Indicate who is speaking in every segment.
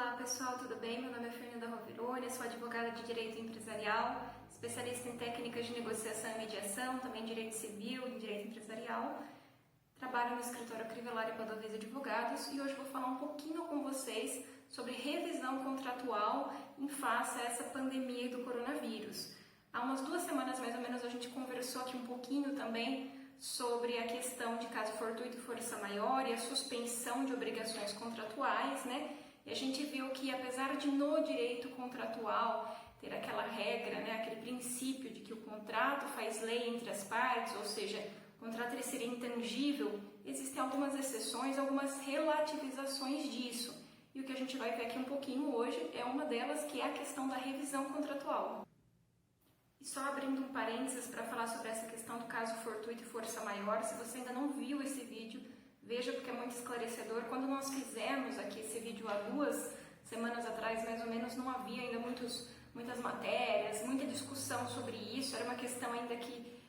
Speaker 1: Olá pessoal, tudo bem? Meu nome é Fernanda Rovironi, sou advogada de Direito Empresarial, especialista em técnicas de negociação e mediação, também Direito Civil e Direito Empresarial. Trabalho no escritório Crivellari Padovese Advogados e hoje vou falar um pouquinho com vocês sobre revisão contratual em face a essa pandemia do coronavírus. Há umas 2 semanas mais ou menos a gente conversou aqui um pouquinho também sobre a questão de caso fortuito e força maior e a suspensão de obrigações contratuais, né? E a gente viu que apesar de no direito contratual ter aquela regra, né, aquele princípio de que o contrato faz lei entre as partes, ou seja, o contrato ele seria intangível, existem algumas exceções, algumas relativizações disso. E o que a gente vai ver aqui um pouquinho hoje é uma delas, que é a questão da revisão contratual. E só abrindo um parênteses para falar sobre essa questão do caso fortuito e força maior, se você ainda não viu esse vídeo, veja porque é muito esclarecedor. Quando nós fizemos aqui esse vídeo há 2 semanas atrás, mais ou menos, não havia ainda muitas matérias, muita discussão sobre isso, era uma questão ainda que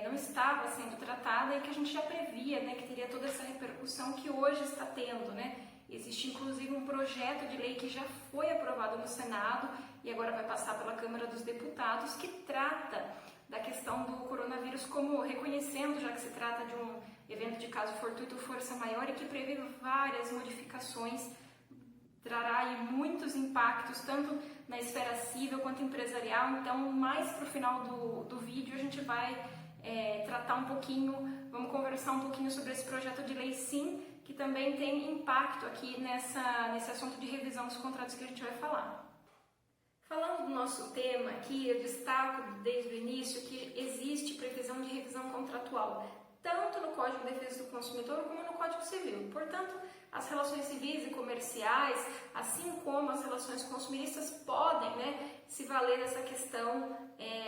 Speaker 1: não estava sendo tratada e que a gente já previa, né, que teria toda essa repercussão que hoje está tendo, né? Existe inclusive um projeto de lei que já foi aprovado no Senado e agora vai passar pela Câmara dos Deputados, que trata da questão do coronavírus como reconhecendo, já que se trata de um evento de caso fortuito ou força maior e que prevê várias modificações, trará aí muitos impactos, tanto na esfera civil quanto empresarial. Então, mais para o final do vídeo, a gente vai tratar um pouquinho, vamos conversar um pouquinho sobre esse projeto de lei, sim, que também tem impacto aqui nesse assunto de revisão dos contratos que a gente vai falar. Falando do nosso tema aqui, eu destaco desde o início que existe previsão de revisão contratual, tanto no Código de Defesa do Consumidor como no Código Civil. Portanto, as relações civis e comerciais, assim como as relações consumeristas, podem, se valer dessa questão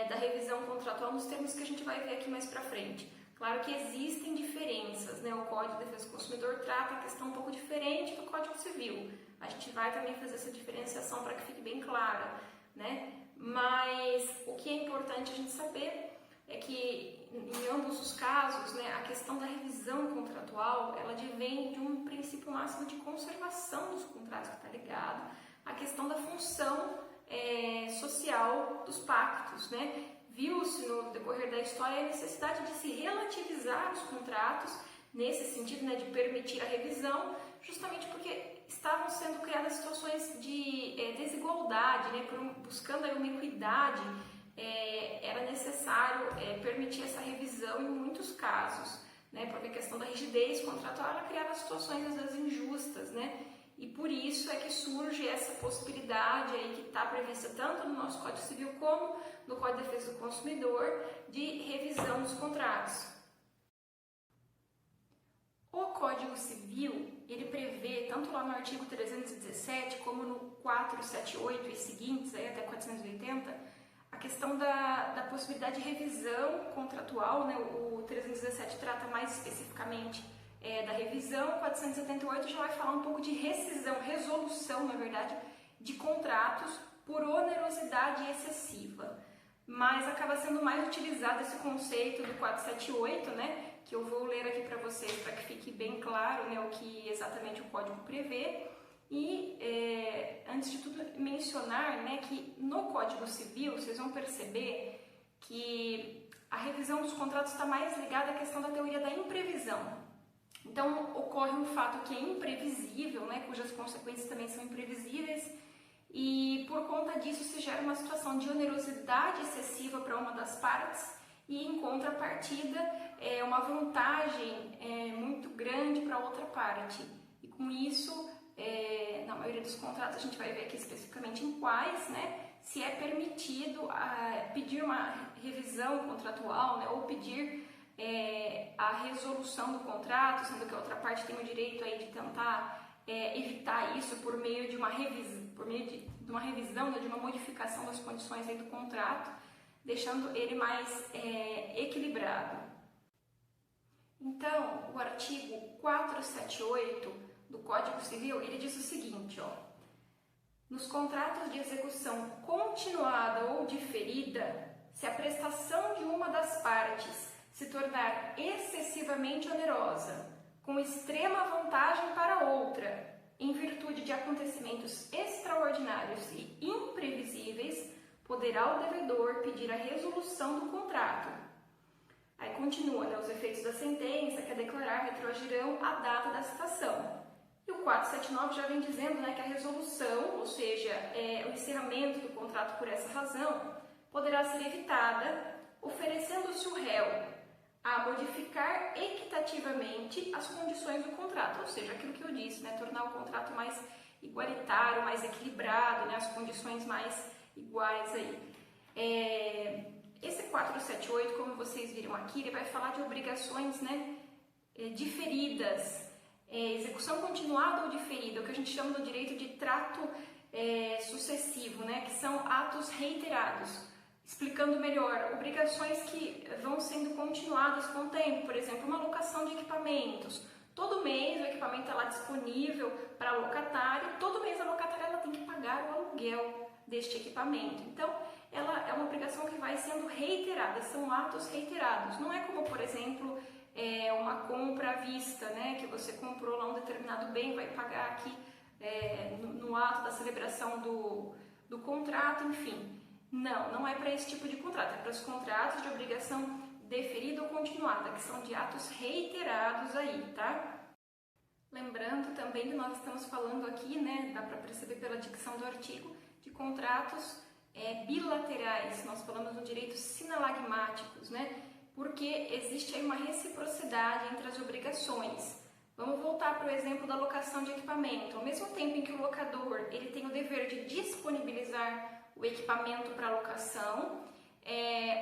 Speaker 1: da revisão contratual nos termos que a gente vai ver aqui mais para frente. Claro que existem diferenças, né? O Código de Defesa do Consumidor trata a questão um pouco diferente do Código Civil. A gente vai também fazer essa diferenciação para que fique bem clara, né? Mas o que é importante a gente saber é que em ambos os casos, né, a questão da revisão contratual, ela advém de um princípio máximo de conservação dos contratos que está ligado à questão da função social dos pactos, né? Viu-se no decorrer da história a necessidade de se relativizar os contratos, nesse sentido, né, de permitir a revisão, justamente porque estavam sendo criadas situações de desigualdade, né, buscando aí uma equidade, era necessário permitir essa revisão em muitos casos, né, porque a questão da rigidez contratual ela criava situações às vezes injustas, né, e por isso é que surge essa possibilidade aí que está prevista tanto no nosso Código Civil como no Código de Defesa do Consumidor de revisão dos contratos. O Código Civil, ele prevê, tanto lá no artigo 317 como no 478 e seguintes, aí até 480, a questão da possibilidade de revisão contratual, né? O 317 trata mais especificamente da revisão, o 478 já vai falar um pouco de resolução, na verdade, de contratos por onerosidade excessiva. Mas acaba sendo mais utilizado esse conceito do 478, né, que eu vou ler aqui para vocês para que fique bem claro, né, o que exatamente o Código prevê. E, antes de tudo, mencionar, né, que no Código Civil, vocês vão perceber que a revisão dos contratos está mais ligada à questão da teoria da imprevisão. Então, ocorre um fato que é imprevisível, né, cujas consequências também são imprevisíveis, e por conta disso se gera uma situação de onerosidade excessiva para uma das partes e, em contrapartida, uma vantagem muito grande para a outra parte. E com isso, na maioria dos contratos, a gente vai ver aqui especificamente em quais, né, se é permitido pedir uma revisão contratual, né, ou pedir a resolução do contrato, sendo que a outra parte tem o direito aí de tentar evitar isso por meio de uma revisão, né, de uma modificação das condições aí do contrato, deixando ele mais equilibrado. Então, o artigo 478 do Código Civil, ele diz o seguinte, ó: nos contratos de execução continuada ou diferida, se a prestação de uma das partes se tornar excessivamente onerosa, com extrema vantagem para outra, em virtude de acontecimentos extraordinários e imprevisíveis, poderá o devedor pedir a resolução do contrato. Aí continua, né, os efeitos da sentença, que é declarar, retroagirão a data da citação. E o 479 já vem dizendo, né, que a resolução, ou seja, o encerramento do contrato por essa razão, poderá ser evitada, oferecendo-se o réu a modificar equitativamente as condições do contrato, ou seja, aquilo que eu disse, né, tornar o contrato mais igualitário, mais equilibrado, né, as condições mais iguais aí. Esse 478, como vocês viram aqui, ele vai falar de obrigações, né, diferidas, execução continuada ou diferida, o que a gente chama no direito de trato sucessivo, né, que são atos reiterados. Explicando melhor, obrigações que vão sendo continuadas com o tempo, por exemplo, uma locação de equipamentos. Todo mês o equipamento está lá disponível para a locatária, todo mês a locatária ela tem que pagar o aluguel deste equipamento. Então, ela é uma obrigação que vai sendo reiterada, são atos reiterados. Não é como, por exemplo, uma compra à vista, né, que você comprou lá um determinado bem, vai pagar aqui no ato da celebração do contrato, enfim. Não é para esse tipo de contrato, é para os contratos de obrigação deferida ou continuada, que são de atos reiterados aí, tá? Lembrando também que nós estamos falando aqui, né, dá para perceber pela dicção do artigo, de contratos bilaterais, nós falamos no direito sinalagmáticos, né, porque existe aí uma reciprocidade entre as obrigações. Vamos voltar para o exemplo da locação de equipamento. Ao mesmo tempo em que o locador ele tem o dever de disponibilizar o equipamento para locação,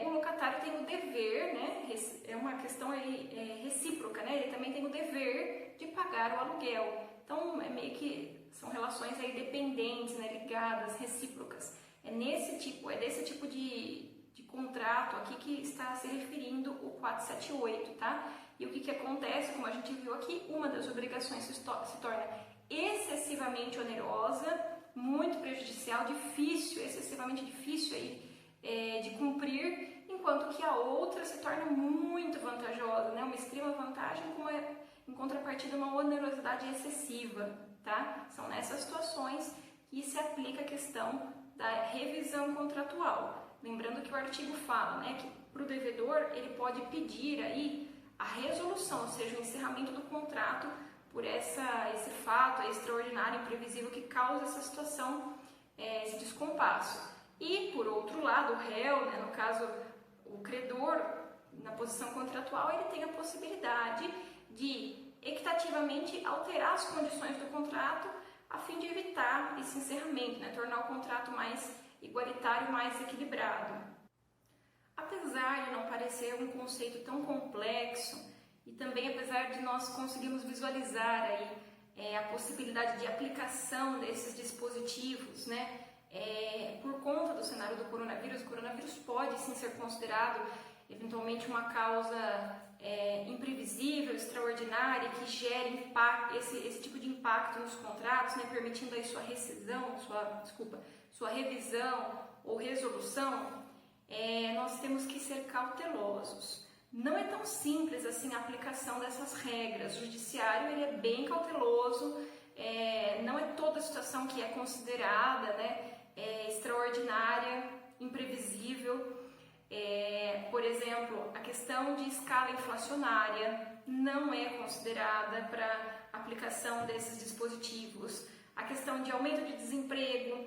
Speaker 1: o locatário tem o dever, né, é uma questão aí, recíproca, né, ele também tem o dever de pagar o aluguel. Então, meio que são relações aí dependentes, né, ligadas, recíprocas. Desse tipo de contrato aqui que está se referindo o 478, tá? E o que acontece, como a gente viu aqui, uma das obrigações se torna excessivamente onerosa, muito prejudicial, excessivamente difícil aí, de cumprir, enquanto que a outra se torna muito vantajosa, né? Uma extrema vantagem com em contrapartida uma onerosidade excessiva, tá? São nessas situações que se aplica a questão da revisão contratual. Lembrando que o artigo fala, né, que para o devedor ele pode pedir aí a resolução, ou seja, o encerramento do contrato por esse fato extraordinário, imprevisível que causa essa situação, esse descompasso. E, por outro lado, o réu, né, no caso o credor, na posição contratual, ele tem a possibilidade de equitativamente alterar as condições do contrato a fim de evitar esse encerramento, né, tornar o contrato mais igualitário, mais equilibrado. Apesar de não parecer um conceito tão complexo, e também apesar de nós conseguirmos visualizar aí, a possibilidade de aplicação desses dispositivos, né, por conta do cenário do coronavírus, o coronavírus pode sim ser considerado eventualmente uma causa imprevisível, extraordinária, que gere esse tipo de impacto nos contratos, né, permitindo aí sua rescisão, sua revisão ou resolução. Nós temos que ser cautelosos. Não é tão simples assim a aplicação dessas regras. O judiciário ele é bem cauteloso, não é toda situação que é considerada, né, extraordinária, imprevisível. Por exemplo, a questão de escala inflacionária não é considerada para aplicação desses dispositivos. A questão de aumento de desemprego,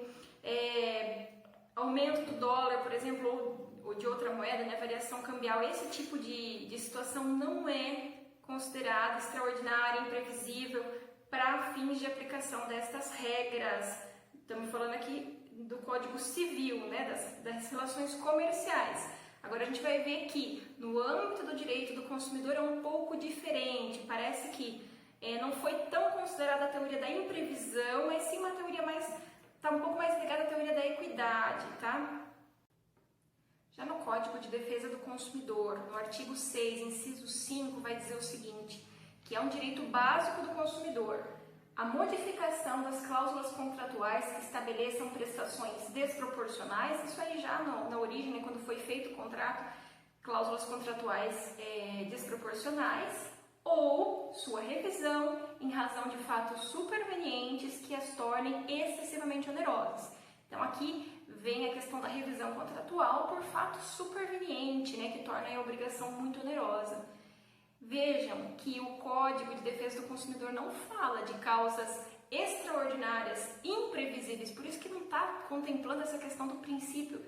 Speaker 1: aumento do dólar, por exemplo, ou de outra moeda, né, variação cambial, esse tipo de situação não é considerada extraordinária, imprevisível para fins de aplicação destas regras. Estamos falando aqui do Código Civil, né, das relações comerciais. Agora a gente vai ver que no âmbito do direito do consumidor é um pouco diferente. Parece que não foi tão considerada a teoria da imprevisão, mas sim uma teoria está um pouco mais ligada à teoria da equidade, tá? Já no Código de Defesa do Consumidor, no artigo 6, inciso 5, vai dizer o seguinte, que é um direito básico do consumidor a modificação das cláusulas contratuais que estabeleçam prestações desproporcionais, isso aí já na origem, né, quando foi feito o contrato, cláusulas contratuais desproporcionais, ou sua revisão em razão de fatos supervenientes que as tornem excessivamente onerosas. Então aqui vem a questão da revisão contratual por fato superveniente, né, que torna a obrigação muito onerosa. Vejam que o Código de Defesa do Consumidor não fala de causas extraordinárias, imprevisíveis, por isso que não está contemplando essa questão do princípio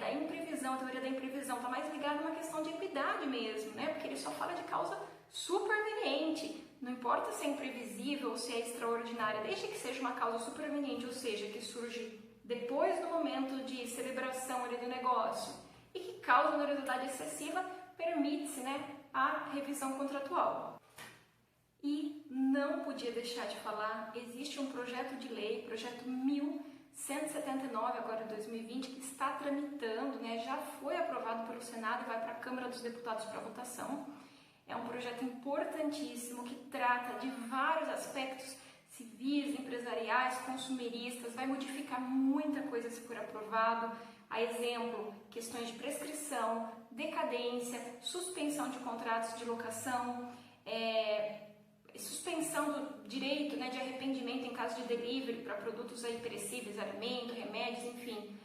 Speaker 1: da imprevisão, a teoria da imprevisão, está mais ligada a uma questão de equidade mesmo, né? Porque ele só fala de causa superveniente, não importa se é imprevisível ou se é extraordinária, desde que seja uma causa superveniente, ou seja, que surge depois do momento de celebração ali do negócio e que causa onerosidade excessiva, permite-se, né, a revisão contratual. E não podia deixar de falar, existe um projeto de lei, projeto 1179, agora de 2020, que está tramitando, né, já foi aprovado pelo Senado e vai para a Câmara dos Deputados para votação. É um projeto importantíssimo que trata de vários aspectos civis, empresariais, consumeristas, vai modificar muita coisa se for aprovado. A exemplo, questões de prescrição, decadência, suspensão de contratos de locação, suspensão do direito, né, de arrependimento em caso de delivery para produtos aí perecíveis, alimento, remédios, enfim.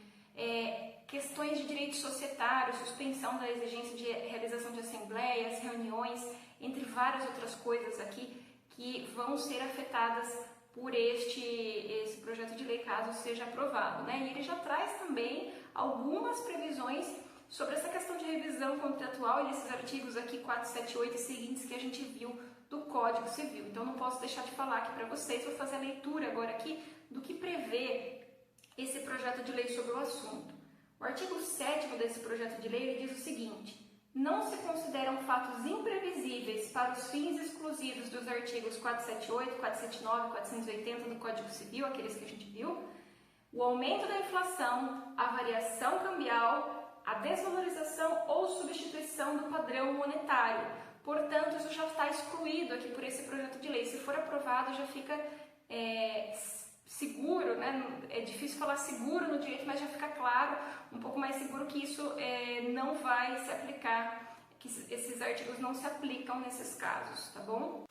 Speaker 1: Questões de direito societário, suspensão da exigência de realização de assembleias, reuniões, entre várias outras coisas aqui que vão ser afetadas por esse projeto de lei, caso seja aprovado, né? E ele já traz também algumas previsões sobre essa questão de revisão contratual e esses artigos aqui 478 e seguintes que a gente viu do Código Civil. Então não posso deixar de falar aqui para vocês, vou fazer a leitura agora aqui do que prevê esse projeto de lei sobre o assunto. O artigo 7º desse projeto de lei ele diz o seguinte: não se consideram fatos imprevisíveis para os fins exclusivos dos artigos 478, 479 e 480 do Código Civil, aqueles que a gente viu, o aumento da inflação, a variação cambial, a desvalorização ou substituição do padrão monetário. Portanto, isso já está excluído aqui por esse projeto de lei. Se for aprovado, já fica seguro, né? É difícil falar seguro no direito, mas já fica claro, um pouco mais seguro que isso não vai se aplicar, que esses artigos não se aplicam nesses casos, tá bom?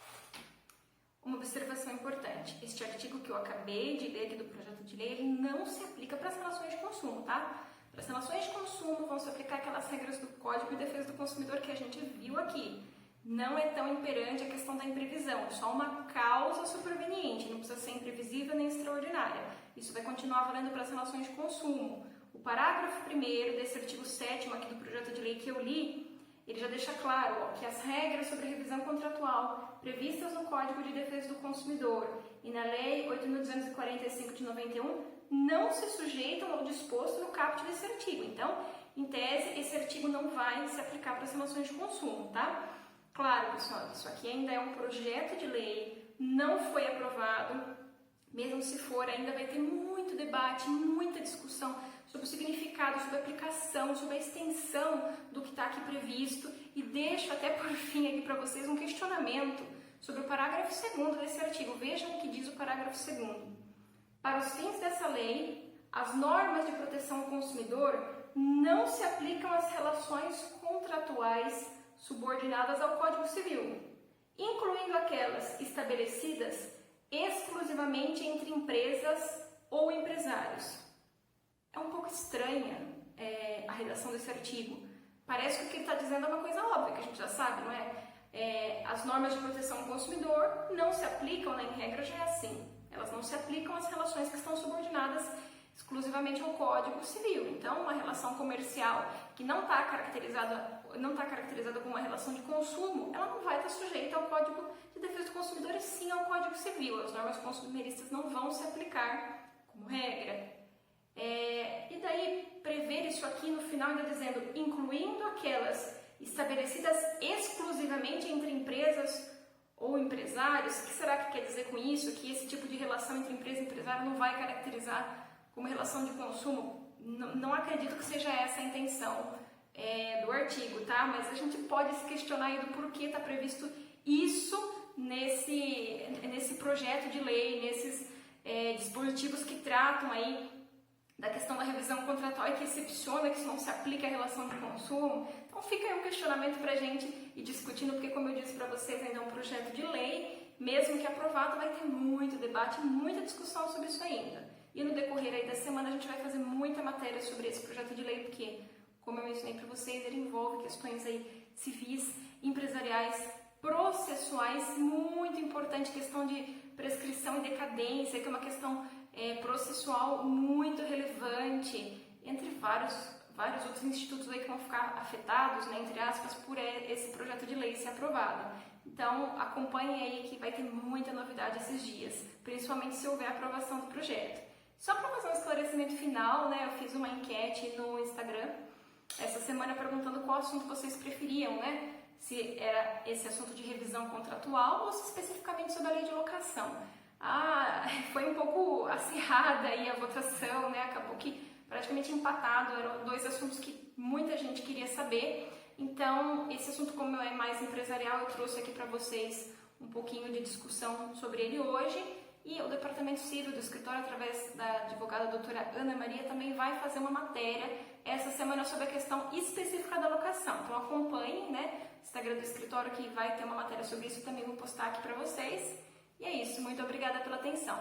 Speaker 1: Uma observação importante, este artigo que eu acabei de ler aqui do projeto de lei, ele não se aplica para as relações de consumo, tá? Para as relações de consumo vão se aplicar aquelas regras do Código de Defesa do Consumidor que a gente viu aqui. Não é tão imperante a questão da imprevisão, só uma causa superveniente, não precisa ser imprevisível nem extraordinária. Isso vai continuar valendo para as relações de consumo. O parágrafo 1º desse artigo 7º aqui do projeto de lei que eu li, ele já deixa claro que as regras sobre revisão contratual previstas no Código de Defesa do Consumidor e na Lei 8.245 de 91 não se sujeitam ao disposto no caput desse artigo. Então, em tese, esse artigo não vai se aplicar para as relações de consumo, tá? Claro, pessoal, isso aqui ainda é um projeto de lei, não foi aprovado, mesmo se for, ainda vai ter muito debate, muita discussão sobre o significado, sobre a aplicação, sobre a extensão do que está aqui previsto, e deixo até por fim aqui para vocês um questionamento sobre o parágrafo 2º desse artigo. Vejam o que diz o parágrafo 2º. Para os fins dessa lei, as normas de proteção ao consumidor não se aplicam às relações contratuais subordinadas ao Código Civil, incluindo aquelas estabelecidas exclusivamente entre empresas ou empresários. É um pouco estranha a redação desse artigo. Parece que o que ele está dizendo é uma coisa óbvia, que a gente já sabe, não é? As normas de proteção ao consumidor não se aplicam, né? Em regra já é assim. Elas não se aplicam às relações que estão subordinadas exclusivamente ao Código Civil. Então, uma relação comercial que não está caracterizada como uma relação de consumo, ela não vai estar sujeita ao Código de Defesa do Consumidor e sim ao Código Civil. As normas consumeristas não vão se aplicar como regra. E daí, prever isso aqui no final ainda dizendo, incluindo aquelas estabelecidas exclusivamente entre empresas ou empresários, o que será que quer dizer com isso? Que esse tipo de relação entre empresa e empresário não vai caracterizar como relação de consumo? Não acredito que seja essa a intenção do artigo, tá? Mas a gente pode se questionar aí do porquê está previsto isso nesse projeto de lei, nesses dispositivos que tratam aí da questão da revisão contratual e que excepciona, que isso não se aplica à relação de consumo. Então fica aí um questionamento para a gente ir discutindo, porque como eu disse para vocês, ainda é um projeto de lei, mesmo que aprovado, vai ter muito debate, muita discussão sobre isso ainda. E no decorrer aí da semana a gente vai fazer muita matéria sobre esse projeto de lei, porque, como eu mencionei para vocês, ele envolve questões aí civis, empresariais, processuais, muito importante, questão de prescrição e decadência, que é uma questão processual muito relevante, entre vários outros institutos aí que vão ficar afetados, né, entre aspas, por esse projeto de lei ser aprovado. Então, acompanhem aí que vai ter muita novidade esses dias, principalmente se houver aprovação do projeto. Só para fazer um esclarecimento final, né, eu fiz uma enquete no Instagram essa semana perguntando qual assunto vocês preferiam, né? Se era esse assunto de revisão contratual ou se especificamente sobre a lei de locação. Foi um pouco acirrada aí a votação, né? Acabou que praticamente empatado, eram dois assuntos que muita gente queria saber. Então, esse assunto, como é mais empresarial, eu trouxe aqui para vocês um pouquinho de discussão sobre ele hoje. E o Departamento Civil do escritório, através da advogada doutora Ana Maria, também vai fazer uma matéria essa semana sobre a questão específica da locação. Então acompanhem, né, o Instagram do escritório, que vai ter uma matéria sobre isso, também vou postar aqui para vocês. E é isso, muito obrigada pela atenção.